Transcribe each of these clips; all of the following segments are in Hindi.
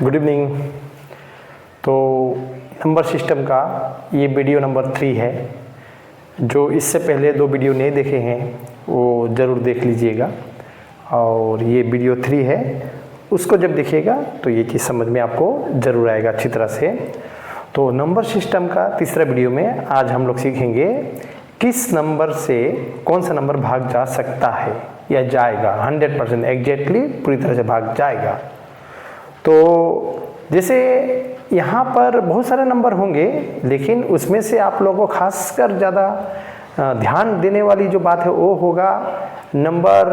Good evening. तो नंबर सिस्टम का ये वीडियो नंबर 3 है। जो इससे पहले 2 वीडियो नहीं देखे हैं वो ज़रूर देख लीजिएगा, और ये वीडियो 3 है, उसको जब देखिएगा तो ये चीज़ समझ में आपको ज़रूर आएगा अच्छी तरह से। तो नंबर सिस्टम का तीसरा वीडियो में आज हम लोग सीखेंगे किस नंबर से कौन सा नंबर भाग जा सकता है या जाएगा, 100% एग्जैक्टली पूरी तरह से भाग जाएगा। तो जैसे यहाँ पर बहुत सारे नंबर होंगे, लेकिन उसमें से आप लोगों को खासकर ज़्यादा ध्यान देने वाली जो बात है वो होगा नंबर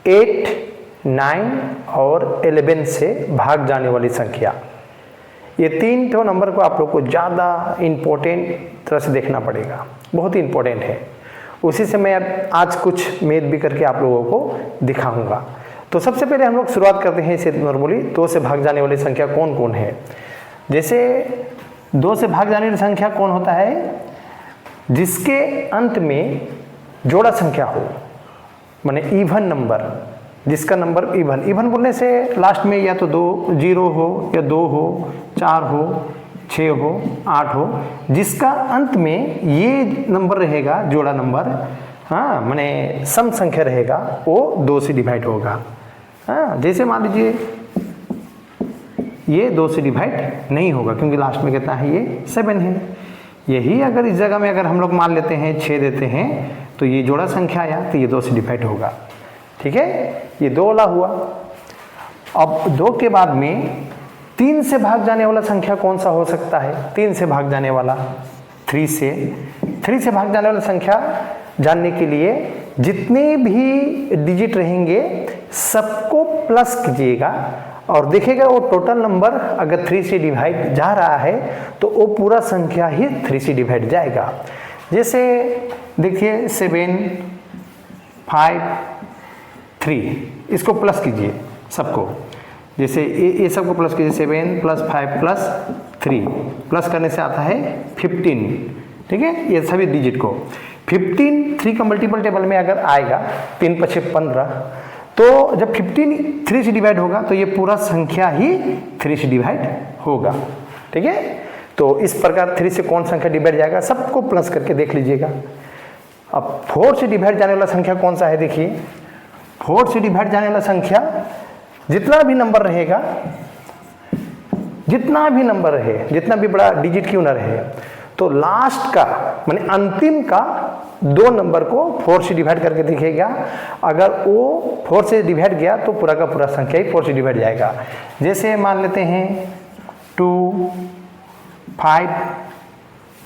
8, 9 और 11 से भाग जाने वाली संख्या। ये 3 तो नंबर को आप लोग को ज़्यादा इम्पोर्टेंट तरह से देखना पड़ेगा, बहुत ही इम्पोर्टेंट है। उसी से मैं आज कुछ मैथ भी करके आप लोगों को दिखाऊंगा। तो सबसे पहले हम लोग शुरुआत करते हैं इसे नॉर्मली 2 से भाग जाने वाली संख्या कौन कौन है। जैसे 2 से भाग जाने वाली संख्या कौन होता है, जिसके अंत में जोड़ा संख्या हो, माने इवन नंबर, जिसका नंबर इवन बोलने से लास्ट में या तो 2 0 हो या 2 हो, 4 हो, 6 हो, 8 हो, जिसका अंत में ये नंबर रहेगा जोड़ा नंबर, हाँ माने सम संख्या रहेगा, वो 2 से डिवाइड होगा। हाँ, जैसे मान लीजिए ये 2 से डिवाइड नहीं होगा क्योंकि लास्ट में कितना है, ये 7 है। यही अगर इस जगह में अगर हम लोग मान लेते हैं 6 देते हैं तो ये जोड़ा संख्या आया तो ये 2 से डिवाइड होगा। ठीक है, ये 2 वाला हुआ। अब 2 के बाद में 3 से भाग जाने वाला संख्या कौन सा हो सकता है? 3 से भाग जाने वाला 3 से भाग जाने वाला संख्या जानने के लिए जितने भी डिजिट रहेंगे सबको प्लस कीजिएगा और देखिएगा वो टोटल नंबर अगर 3 से डिवाइड जा रहा है तो वो पूरा संख्या ही 3 से डिवाइड जाएगा। जैसे देखिए 7, 5, 3, इसको प्लस कीजिए सबको। जैसे ये सबको प्लस कीजिए, 7 + 5 + 3, प्लस करने से आता है 15। ठीक है, ये सभी डिजिट को 15 3 का मल्टीपल टेबल में अगर आएगा 3 × 5 = 15, तो जब 15 3 से डिवाइड होगा तो ये पूरा संख्या ही 3 से डिवाइड होगा। ठीक है, तो इस प्रकार 3 से कौन संख्या डिवाइड जाएगा सबको प्लस करके देख लीजिएगा। अब 4 से डिवाइड जाने वाला संख्या कौन सा है? देखिए 4 से डिवाइड जाने वाला संख्या जितना भी नंबर रहेगा, जितना भी बड़ा डिजिट क्यों ना रहे, तो लास्ट का माने अंतिम का 2 नंबर को 4 से डिवाइड करके दिखेगा। अगर वो 4 से डिवाइड गया तो पूरा का पूरा संख्या ही 4 से डिवाइड जाएगा। जैसे मान लेते हैं 2, 5,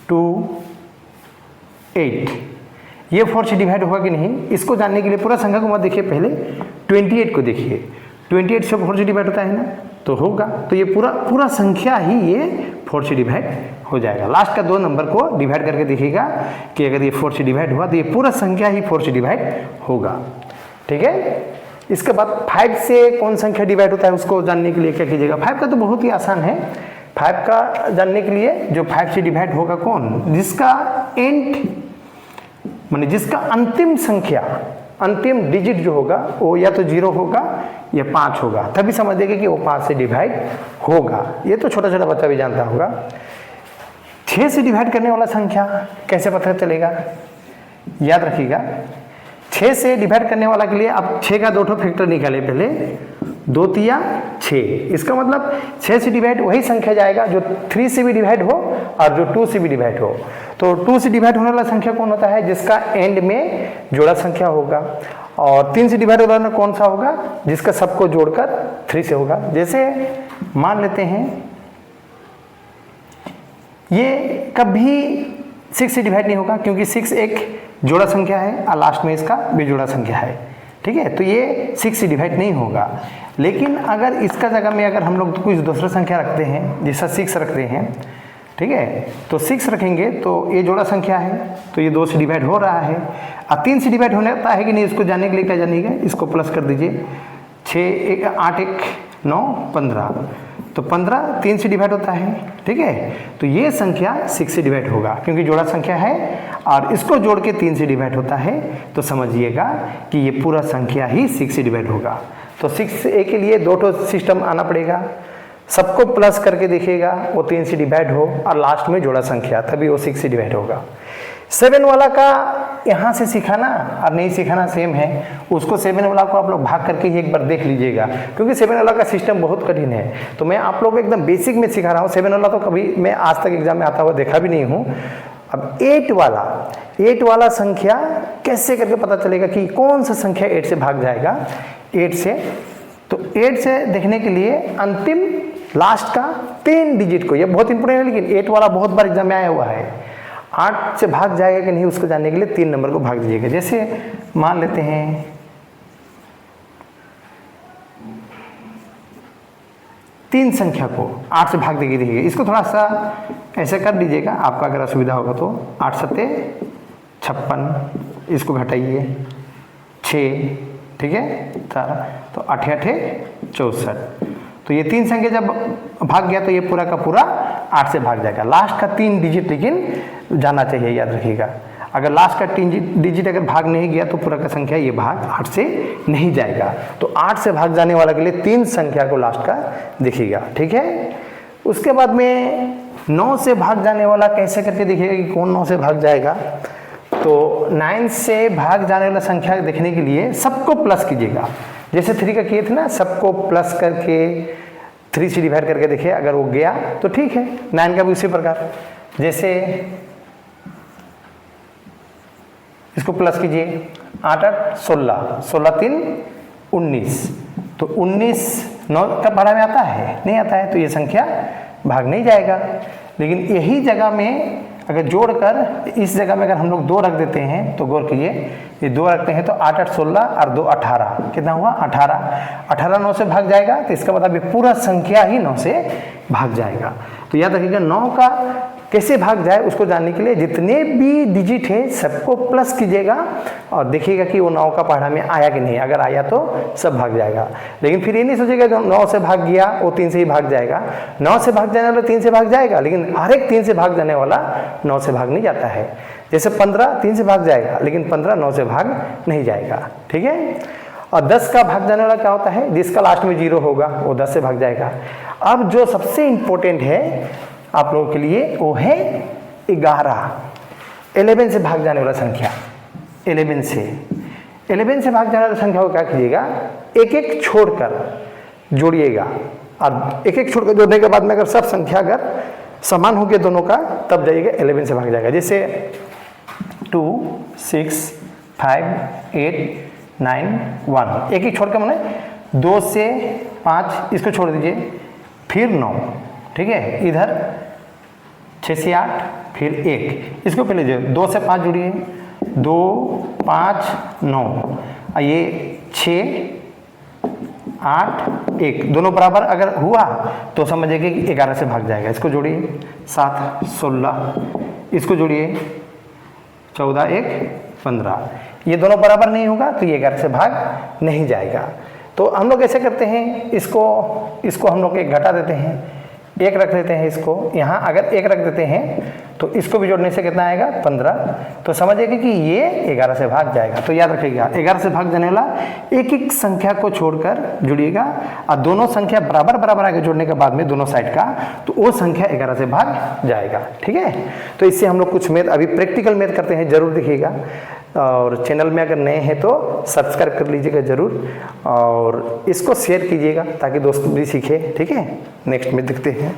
2, 8, ये 4 से डिवाइड होगा कि नहीं, इसको जानने के लिए पूरा संख्या को मत देखिए, पहले 28 को देखिए। 28 से 4 से डिवाइड होता है ना, तो होगा, तो ये पूरा संख्या ही ये 4 से डिवाइड हो जाएगा। लास्ट का 2 नंबर को डिवाइड करके देखिएगा कि अगर ये 4 से डिवाइड हुआ तो ये पूरा संख्या ही 4 से डिवाइड होगा। ठीक है, इसके बाद 5 से कौन संख्या डिवाइड होता है उसको जानने के लिए क्या कीजिएगा? 5 का तो बहुत ही आसान है। 5 का जानने के लिए जो 5 से डिवाइड होगा कौन, जिसका एंड माने जिसका अंतिम संख्या, अंतिम डिजिट जो होगा वो या तो 0 होगा या 5 होगा, तभी समझ देंगे कि वो 5 से डिवाइड होगा। ये तो छोटा छोटा बच्चा भी जानता होगा। 6 से डिवाइड करने वाला संख्या कैसे पता चलेगा? याद रखिएगा, 6 से डिवाइड करने वाला के लिए आप 6 का 2 फैक्टर निकाले, पहले 2 × 6। इसका मतलब 6 से डिवाइड वही संख्या जाएगा जो 3 से भी डिवाइड हो और जो 2 से भी डिवाइड हो। तो 2 से डिवाइड होने वाला संख्या कौन होता है? जिसका एंड में जोड़ा संख्या होगा। और 3 से डिवाइड होने वाला कौन सा होगा? जिसका सबको जोड़कर 3 से होगा। जैसे मान लेते हैं ये कभी 6 से डिवाइड नहीं होगा क्योंकि 6 एक जोड़ा संख्या है और लास्ट में इसका भी जोड़ा संख्या है। ठीक है, तो ये 6 से डिवाइड नहीं होगा। लेकिन अगर इसका जगह में अगर हम लोग कुछ दूसरा संख्या रखते हैं, जैसा 6 रखते हैं, ठीक है, तो 6 रखेंगे तो ये जोड़ा संख्या है तो ये 2 से डिवाइड हो रहा है। अब 3 से डिवाइड होने लगता है कि नहीं, इसको जानने के लिए क्या जानिएगा, इसको प्लस कर दीजिए। 6 8 1 9 15, तो 15 3 से डिवाइड होता है। ठीक है, तो ये संख्या 6 से डिवाइड होगा क्योंकि जोड़ा संख्या है और इसको जोड़ के 3 से डिवाइड होता है, तो समझिएगा कि ये पूरा संख्या ही 6 से डिवाइड होगा। तो 6A के लिए 2 सिस्टम आना पड़ेगा। सबको प्लस करके देखिएगा, वो 3 से डिवाइड हो और लास्ट में जोड़ा संख्या, तभी वो 6 से डिवाइड होगा। 7 वाला का यहाँ से सिखाना और नहीं सिखाना सेम है, उसको 7 वाला को आप लोग भाग करके ही एक बार देख लीजिएगा, क्योंकि 7 वाला का सिस्टम बहुत कठिन है। तो मैं आप लोग एकदम बेसिक में सिखा रहा हूँ। 7 वाला तो कभी मैं आज तक एग्जाम में आता हुआ देखा भी नहीं हूँ। अब 8 वाला संख्या कैसे करके पता चलेगा कि कौन सा संख्या 8 से भाग जाएगा 8 से। तो 8 से देखने के लिए अंतिम लास्ट का 3 डिजिट को, ये बहुत इंपॉर्टेंट है, लेकिन 8 वाला बहुत बार एग्जाम में आया हुआ है। 8 से भाग जाएगा कि नहीं उसको जानने के लिए 3 नंबर को भाग दीजिएगा। जैसे मान लेते हैं 3 संख्या को 8 से भाग देगी, देखिए इसको थोड़ा सा ऐसे कर दीजिएगा, आपका अगर असुविधा होगा तो। 8 सत्ते 56, इसको घटाइए 6, ठीक है 4, तो 8 8 64। तो ये 3 संख्या जब भाग गया तो ये पूरा का पूरा 8 से भाग जाएगा। लास्ट का 3 डिजिट लेकिन जाना चाहिए, याद रखिएगा। अगर लास्ट का 3 डिजिट अगर भाग नहीं गया तो पूरा का संख्या ये भाग 8 से नहीं जाएगा। तो 8 से भाग जाने वाला के लिए 3 संख्या को लास्ट का देखिएगा, ठीक है। उसके बाद में 9 से भाग जाने वाला कैसे करके देखिएगा कि कौन 9 से भाग जाएगा। तो 9 से भाग जाने वाला संख्या देखने के लिए सबको प्लस कीजिएगा, जैसे 3 का किए थे ना, सबको प्लस करके 3 से डिवाइड करके देखिए, अगर वो गया तो ठीक है। 9 का भी उसी प्रकार, जैसे इसको प्लस कीजिए 8 8 16, 16 3 19, तो 19 9 का पढ़ा में आता है, नहीं आता है, तो ये संख्या भाग नहीं जाएगा। लेकिन यही जगह में अगर जोड़कर इस जगह में अगर हम लोग 2 रख देते हैं तो गौर कीजिए, ये 2 रखते हैं तो 8 8 16 और 2 18, कितना हुआ 18 9 से भाग जाएगा। तो इसका मतलब ये पूरा संख्या ही 9 से भाग जाएगा। तो याद रखिएगा 9 का कैसे भाग जाए उसको जानने के लिए जितने भी डिजिट है सबको प्लस कीजिएगा और देखिएगा कि वो 9 का पढ़ा में आया कि नहीं। अगर आया तो सब भाग जाएगा। लेकिन फिर ये नहीं सोचेगा जो 9 से भाग गया वो 3 से ही भाग जाएगा। 9 से भाग जाने वाला 3 से भाग जाएगा, लेकिन हर एक 3 से भाग जाने वाला 9 से भाग नहीं जाता है। जैसे 15 3 से भाग जाएगा, लेकिन 15 9 से भाग नहीं जाएगा, ठीक है। और 10 का भाग जाने वाला क्या होता है, जिसका लास्ट में 0 होगा वो 10 से भाग जाएगा। अब जो सबसे इंपॉर्टेंट है आप लोगों के लिए वो है 11 से भाग जाने वाला संख्या। 11 से भाग जाने वाला संख्या को क्या कीजिएगा, एक एक छोड़कर जोड़िएगा और एक एक छोड़कर जोड़ने के बाद में अगर सब संख्या अगर समान हो गया दोनों का तब जाइएगा 11 से भाग जाएगा। जैसे 2 6 5 8 9 1, एक एक छोड़ के मैंने 2 से 5 इसको छोड़ दीजिए, फिर 9, ठीक है। इधर 6 से 8 फिर 1, इसको पहले लीजिए 2 से 5 जुड़िए, 2 5 9, ये 6 8 1 दोनों बराबर अगर हुआ तो समझिए कि 11 से भाग जाएगा। इसको जोड़िए 7 16, इसको जोड़िए 14 1 15, ये दोनों बराबर नहीं होगा तो ये 11 से भाग नहीं जाएगा। तो हम लोग ऐसे करते हैं, इसको हम लोग एक घटा देते हैं, 1 रख देते हैं इसको यहाँ। अगर 1 रख देते हैं तो इसको भी जोड़ने से कितना आएगा 15, तो समझिएगा कि ये 11 से भाग जाएगा। तो याद रखिएगा 11 से भाग जाने वाला एक एक संख्या को छोड़कर जुड़िएगा और दोनों संख्या बराबर बराबर आगे जोड़ने के बाद में दोनों साइड का, तो वो संख्या 11 से भाग जाएगा, ठीक है। तो इससे हम लोग कुछ मैथ अभी प्रैक्टिकल मैथ करते हैं, जरूर देखिएगा। और चैनल में अगर नए हैं तो सब्सक्राइब कर लीजिएगा जरूर और इसको शेयर कीजिएगा ताकि दोस्त भी सीखे, ठीक है। नेक्स्ट में देखते हैं।